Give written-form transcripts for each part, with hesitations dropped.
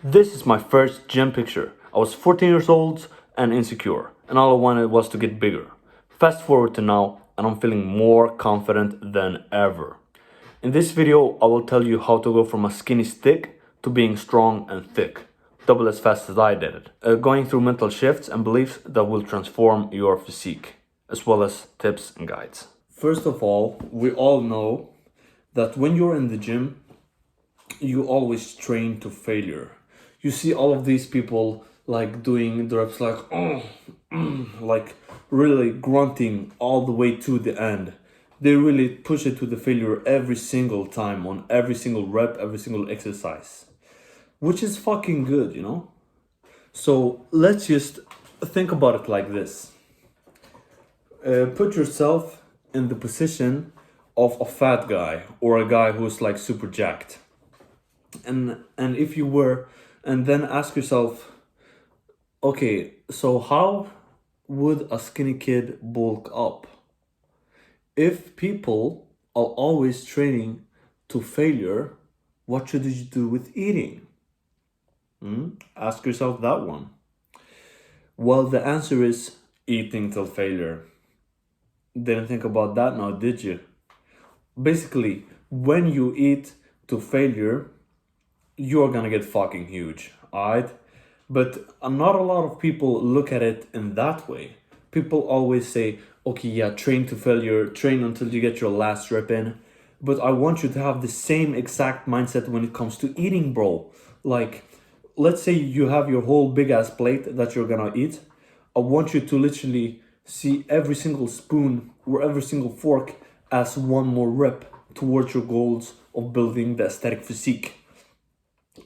This is my first gym picture. I was 14 years old and insecure, and all I wanted was to get bigger. Fast forward to now, and I'm feeling more confident than ever. In this video, I will tell you how to go from a skinny stick to being strong and thick, double as fast as I did it. Going through mental shifts and beliefs that will transform your physique, as well as tips and guides. First of all, we all know that when you're in the gym, you always train to failure. You see all of these people like doing the reps like like really grunting all the way to the end. They really push it to the failure every single time on every single rep, every single exercise, which is fucking good, you know? So let's just think about it like this. Put yourself in the position of a fat guy or a guy who's like super jacked. And if you were, and then ask yourself, okay, so how would a skinny kid bulk up? If people are always training to failure, what should you do with eating? Ask yourself that one. Well, the answer is eating till failure. Didn't think about that now, did you? Basically, when you eat to failure, you're gonna get fucking huge, alright? But not a lot of people look at it in that way. People always say, okay, yeah, train to failure, train until you get your last rep in. But I want you to have the same exact mindset when it comes to eating, bro. Like, let's say you have your whole big ass plate that you're gonna eat. I want you to literally see every single spoon or every single fork as one more rep towards your goals of building the aesthetic physique.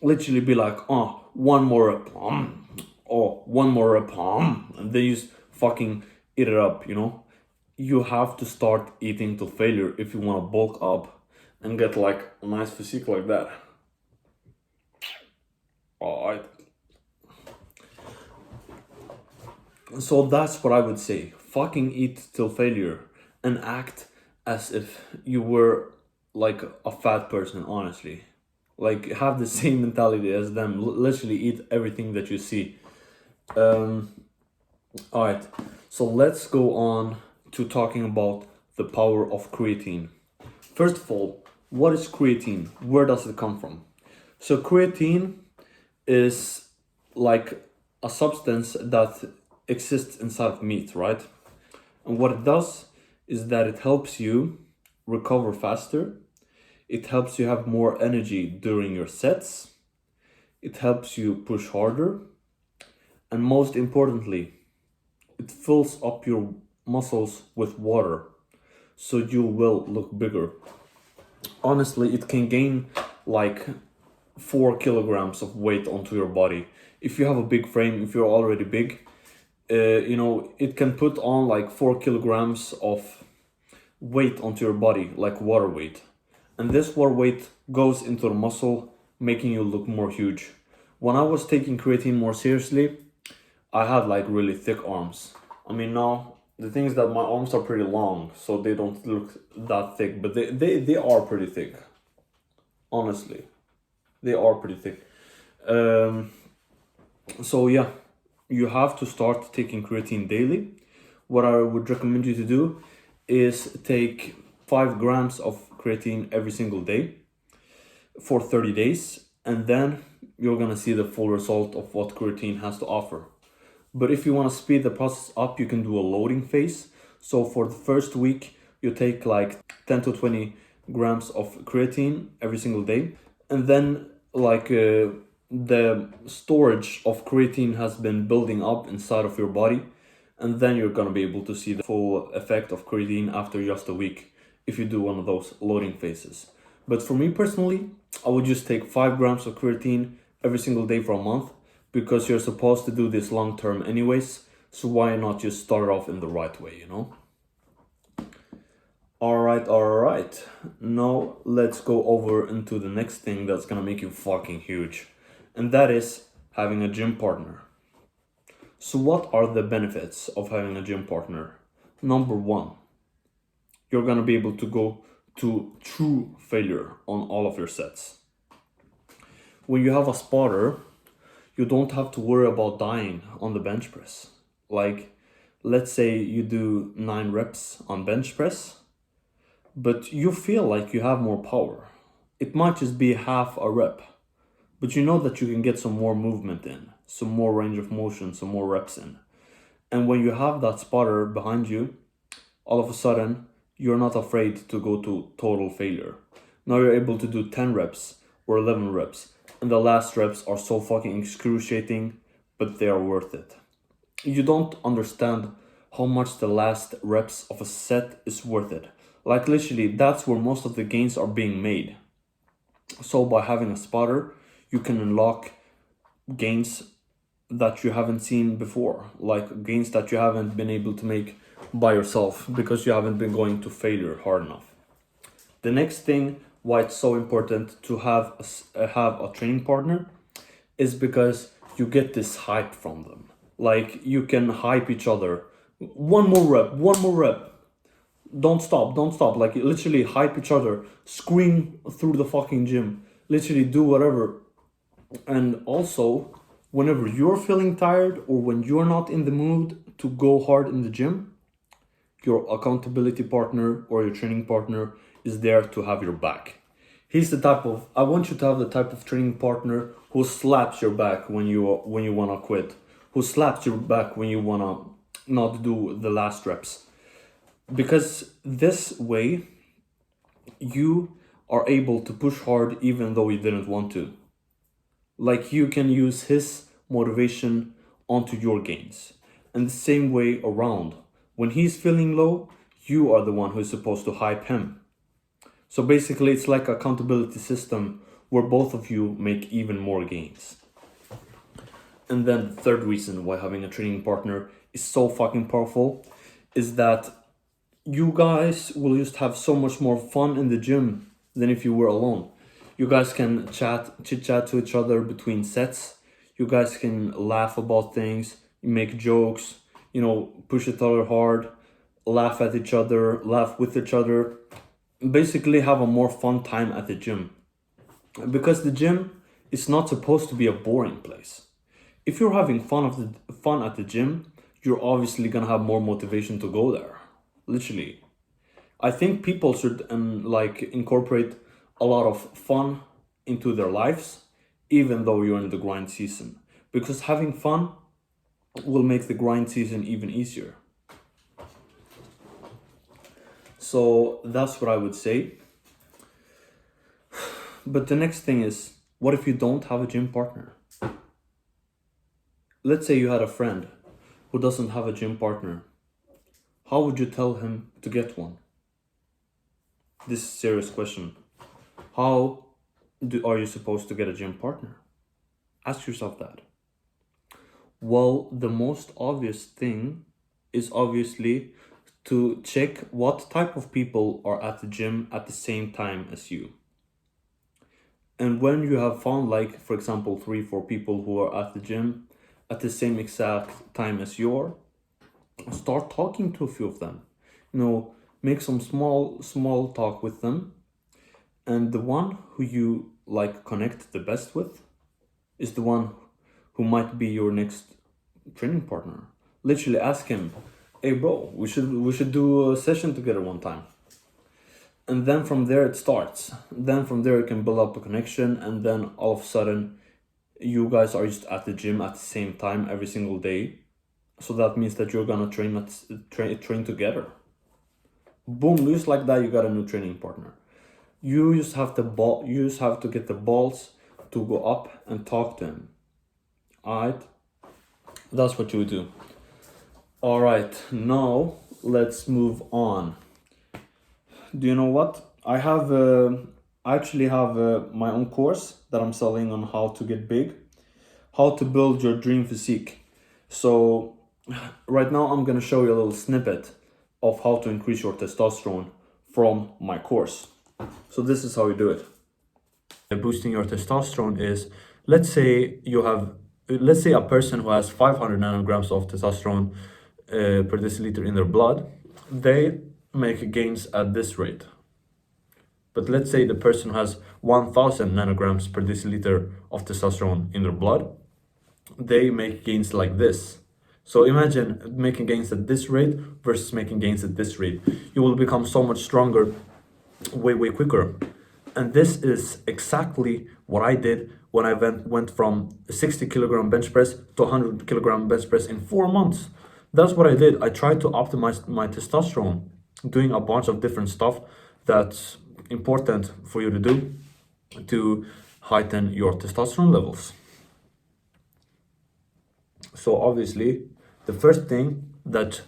Literally be like, oh, one more rep, oh, one more rep, and then you just fucking eat it up, you know? You have to start eating to failure if you want to bulk up and get like a nice physique like that. Alright. So that's what I would say. Fucking eat till failure and act as if you were like a fat person, honestly. Like have the same mentality as them. Literally eat everything that you see. Alright, so let's go on to talking about the power of creatine. First of all, what is creatine? Where does it come from? So creatine is like a substance that exists inside of meat, right? And what it does is that it helps you recover faster. It helps you have more energy during your sets. It helps you push harder. And most importantly, it fills up your muscles with water, so you will look bigger. Honestly, it can gain like 4 kilograms of weight onto your body. If you have a big frame, if you're already big, it can put on like 4 kilograms of weight onto your body, like water weight. And this water weight goes into the muscle, making you look more huge. When I was taking creatine more seriously, I had like really thick arms. I mean, now the thing is that my arms are pretty long, so they don't look that thick, but they are pretty thick. Honestly, they are pretty thick. So yeah, you have to start taking creatine daily. What I would recommend you to do is take 5 grams of creatine every single day for 30 days, and then you're gonna see the full result of what creatine has to offer. But if you want to speed the process up, you can do a loading phase. So for the first week, you take like 10 to 20 grams of creatine every single day. And then the storage of creatine has been building up inside of your body. And then you're going to be able to see the full effect of creatine after just a week if you do one of those loading phases. But for me personally, I would just take 5 grams of creatine every single day for a month, because you're supposed to do this long term anyways, so why not just start off in the right way, you know? Alright. Now let's go over into the next thing that's gonna make you fucking huge, and that is having a gym partner. So what are the benefits of having a gym partner? Number one, you're gonna be able to go to true failure on all of your sets. When you have a spotter, you don't have to worry about dying on the bench press. Like, let's say you do 9 reps on bench press, but you feel like you have more power. It might just be half a rep, but you know that you can get some more movement in, some more range of motion, some more reps in. And when you have that spotter behind you, all of a sudden, you're not afraid to go to total failure. Now you're able to do 10 reps or 11 reps, and the last reps are so fucking excruciating, but they are worth it. You don't understand how much the last reps of a set is worth it. Like, literally, that's where most of the gains are being made. So by having a spotter, you can unlock gains that you haven't seen before, like gains that you haven't been able to make by yourself because you haven't been going to failure hard enough. The next thing why it's so important to have a training partner is because you get this hype from them. Like, you can hype each other. One more rep. Don't stop. Like, literally hype each other. Scream through the fucking gym. Literally do whatever. And also, whenever you're feeling tired or when you're not in the mood to go hard in the gym, your accountability partner or your training partner is there to have your back. I want you to have the type of training partner who slaps your back when you wanna quit, who slaps your back when you wanna not do the last reps. Because this way, you are able to push hard even though you didn't want to. Like, you can use his motivation onto your gains. And the same way around. When he's feeling low, you are the one who's supposed to hype him. So basically, it's like an accountability system where both of you make even more gains. And then the third reason why having a training partner is so fucking powerful is that you guys will just have so much more fun in the gym than if you were alone. You guys can chit chat to each other between sets. You guys can laugh about things, make jokes, push each other hard, laugh at each other, laugh with each other. Basically have a more fun time at the gym. Because the gym is not supposed to be a boring place. If you're having fun at the gym, you're obviously gonna have more motivation to go there. Literally. I think people should incorporate a lot of fun into their lives, even though you're in the grind season. Because having fun will make the grind season even easier. So that's what I would say. But the next thing is, what if you don't have a gym partner? Let's say you had a friend who doesn't have a gym partner. How would you tell him to get one? This is a serious question. How are you supposed to get a gym partner? Ask yourself that. Well, the most obvious thing is obviously to check what type of people are at the gym at the same time as you. And when you have found, for example, 3-4 people who are at the gym at the same exact time as you are, start talking to a few of them. Make some small talk with them. And the one who you connect the best with is the one who might be your next training partner. Literally ask him, hey bro, we should do a session together one time. And then from there it starts. Then from there you can build up a connection, and then all of a sudden you guys are just at the gym at the same time every single day. So that means that you're gonna train together. Boom, just like that, you got a new training partner. You just have to get the balls to go up and talk to him. Alright? That's what you do. Alright, now let's move on. Do you know what? I actually have my own course that I'm selling on how to get big, how to build your dream physique. So right now I'm gonna show you a little snippet of how to increase your testosterone from my course. So this is how you do it. Boosting your testosterone is, let's say a person who has 500 nanograms of testosterone per deciliter in their blood, they make gains at this rate. But let's say the person has 1000 nanograms per deciliter of testosterone in their blood, they make gains like this. So imagine making gains at this rate versus making gains at this rate. You will become so much stronger way quicker. And this is exactly what I did when I went from a 60 kilogram bench press to 100 kilogram bench press in 4 months. That's what I did. I tried to optimize my testosterone, doing a bunch of different stuff that's important for you to do to heighten your testosterone levels. So obviously, the first thing that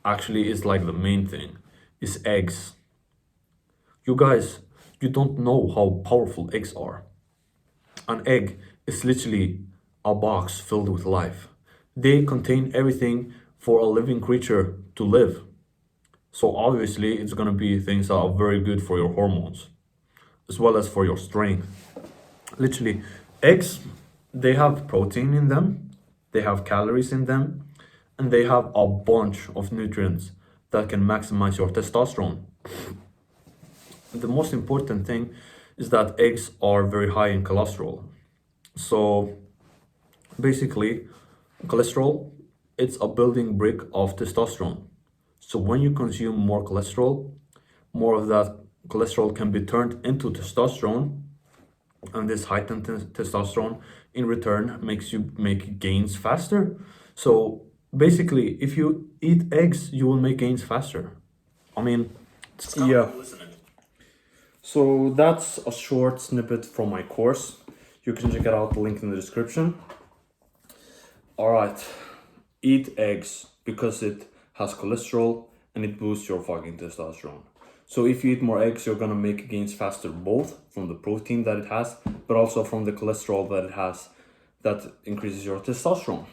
actually is like the main thing is eggs. You guys, you don't know how powerful eggs are. An egg is literally a box filled with life. They contain everything for a living creature to live. So obviously, it's gonna be things that are very good for your hormones, as well as for your strength. Literally, eggs, they have protein in them, they have calories in them, and they have a bunch of nutrients that can maximize your testosterone. The most important thing is that eggs are very high in cholesterol. So basically, cholesterol, it's a building brick of testosterone. So when you consume more cholesterol, more of that cholesterol can be turned into testosterone, and this heightened testosterone in return makes you make gains faster. So basically, if you eat eggs, you will make gains faster. I mean, yeah. So that's a short snippet from my course. You can check it out, the link in the description. All right, eat eggs because it has cholesterol and it boosts your fucking testosterone. So if you eat more eggs, you're gonna make gains faster, both from the protein that it has, but also from the cholesterol that it has that increases your testosterone.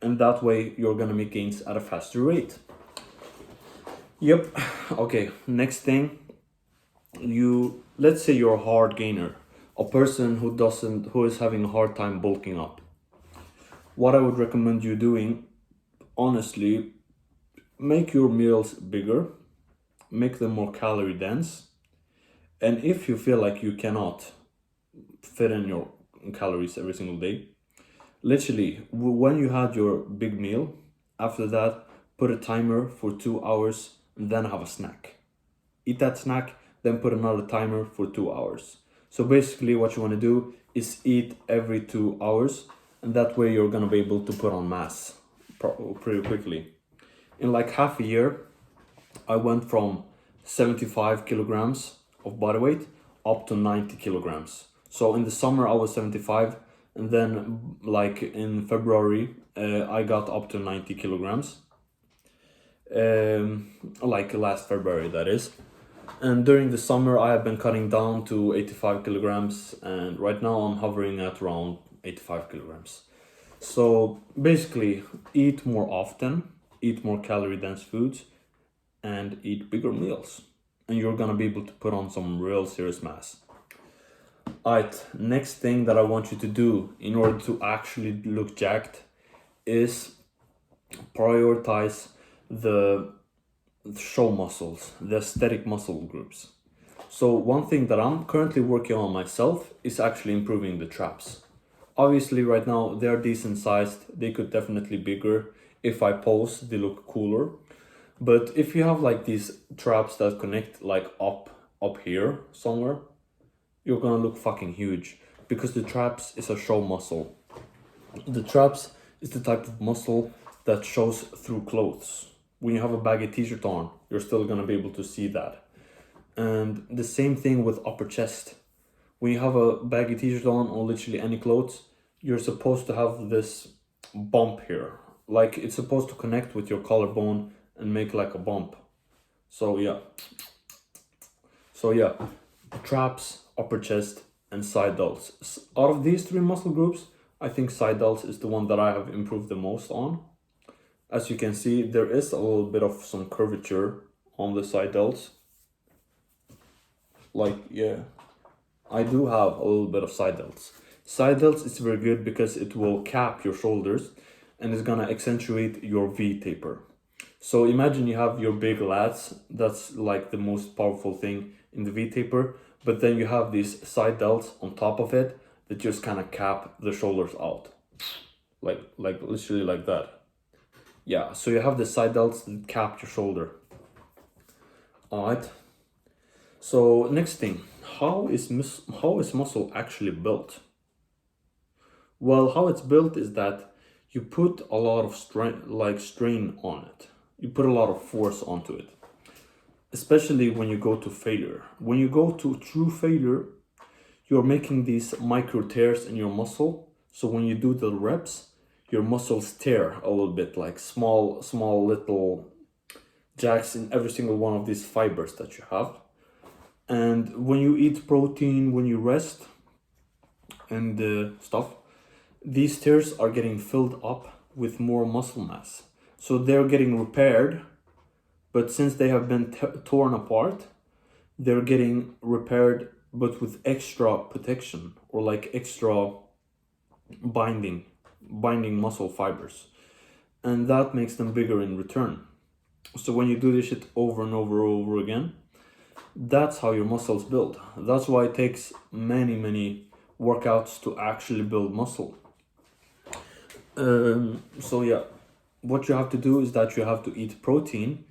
And that way you're gonna make gains at a faster rate. Yep. Okay, next thing, let's say you're a hard gainer, a person who is having a hard time bulking up. What I would recommend you doing, honestly, make your meals bigger, make them more calorie dense, and if you feel like you cannot fit in your calories every single day, literally, when you had your big meal, after that, put a timer for 2 hours and then have a snack. Eat that snack, then put another timer for 2 hours. So basically, what you want to do is eat every 2 hours, and that way you're gonna be able to put on mass pretty quickly. In like half a year, I went from 75 kilograms of body weight up to 90 kilograms. So in the summer I was 75, and then like in February I got up to 90 kilograms. Like last February, that is. And during the summer I have been cutting down to 85 kilograms, and right now I'm hovering at around 85 kilograms. So basically, eat more often, eat more calorie dense foods, and eat bigger meals, and you're gonna be able to put on some real serious mass. Alright, next thing that I want you to do in order to actually look jacked is prioritize the show muscles, the aesthetic muscle groups. So one thing that I'm currently working on myself is actually improving the traps. Obviously right now they're decent sized, they could definitely be bigger. If I pose, they look cooler. But if you have like these traps that connect like up here somewhere, you're gonna look fucking huge, because the traps is a show muscle. The traps is the type of muscle that shows through clothes. When you have a baggy t-shirt on, you're still gonna be able to see that. And the same thing with upper chest. When you have a baggy t-shirt on or literally any clothes, you're supposed to have this bump here. Like it's supposed to connect with your collarbone and make like a bump. So yeah. Traps, upper chest, and side delts. Out of these three muscle groups, I think side delts is the one that I have improved the most on. As you can see, there is a little bit of some curvature on the side delts. Like, yeah, I do have a little bit of side delts. Side delts is very good because it will cap your shoulders and it's gonna accentuate your V taper. So imagine you have your big lats, that's like the most powerful thing in the V taper, but then you have these side delts on top of it that just kind of cap the shoulders out. like literally like that. Yeah, so you have the side delts that cap your shoulder. All right. So next thing, how is muscle actually built? Well, how it's built is that you put a lot of strain on it. You put a lot of force onto it, especially when you go to failure. When you go to true failure, you're making these micro tears in your muscle. So when you do the reps, your muscles tear a little bit, like small little jacks in every single one of these fibers that you have. And when you eat protein, when you rest and stuff, these tears are getting filled up with more muscle mass. So they're getting repaired, but since they have been torn apart, they're getting repaired but with extra protection, or like extra binding muscle fibers, and that makes them bigger in return. So when you do this shit over and over again, that's how your muscles build. That's why it takes many workouts to actually build muscle. So yeah, what you have to do is that you have to eat protein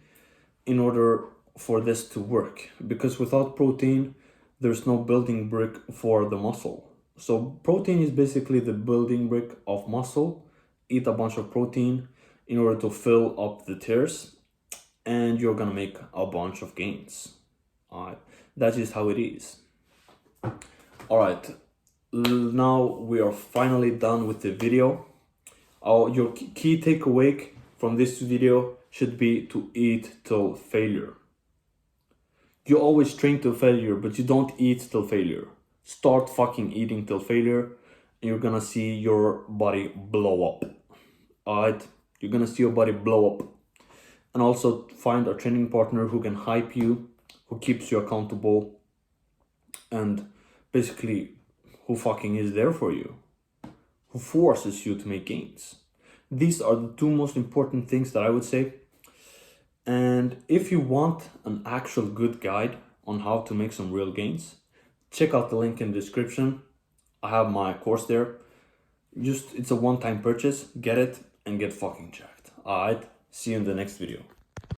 in order for this to work, because without protein there's no building brick for the muscle. So protein is basically the building brick of muscle. Eat a bunch of protein in order to fill up the tears, and you're gonna make a bunch of gains. All right, that is how it is. All right, now we are finally done with the video. Your key takeaway from this video should be to eat till failure. You always train till failure, but you don't eat till failure. Start fucking eating till failure, and you're gonna see your body blow up. Alright? You're gonna see your body blow up. And also find a training partner who can hype you, who keeps you accountable, and basically who fucking is there for you, who forces you to make gains. These are the two most important things that I would say. And if you want an actual good guide on how to make some real gains, check out the link in the description. I have my course there. It's a one-time purchase. Get it and get fucking jacked. Alright, see you in the next video.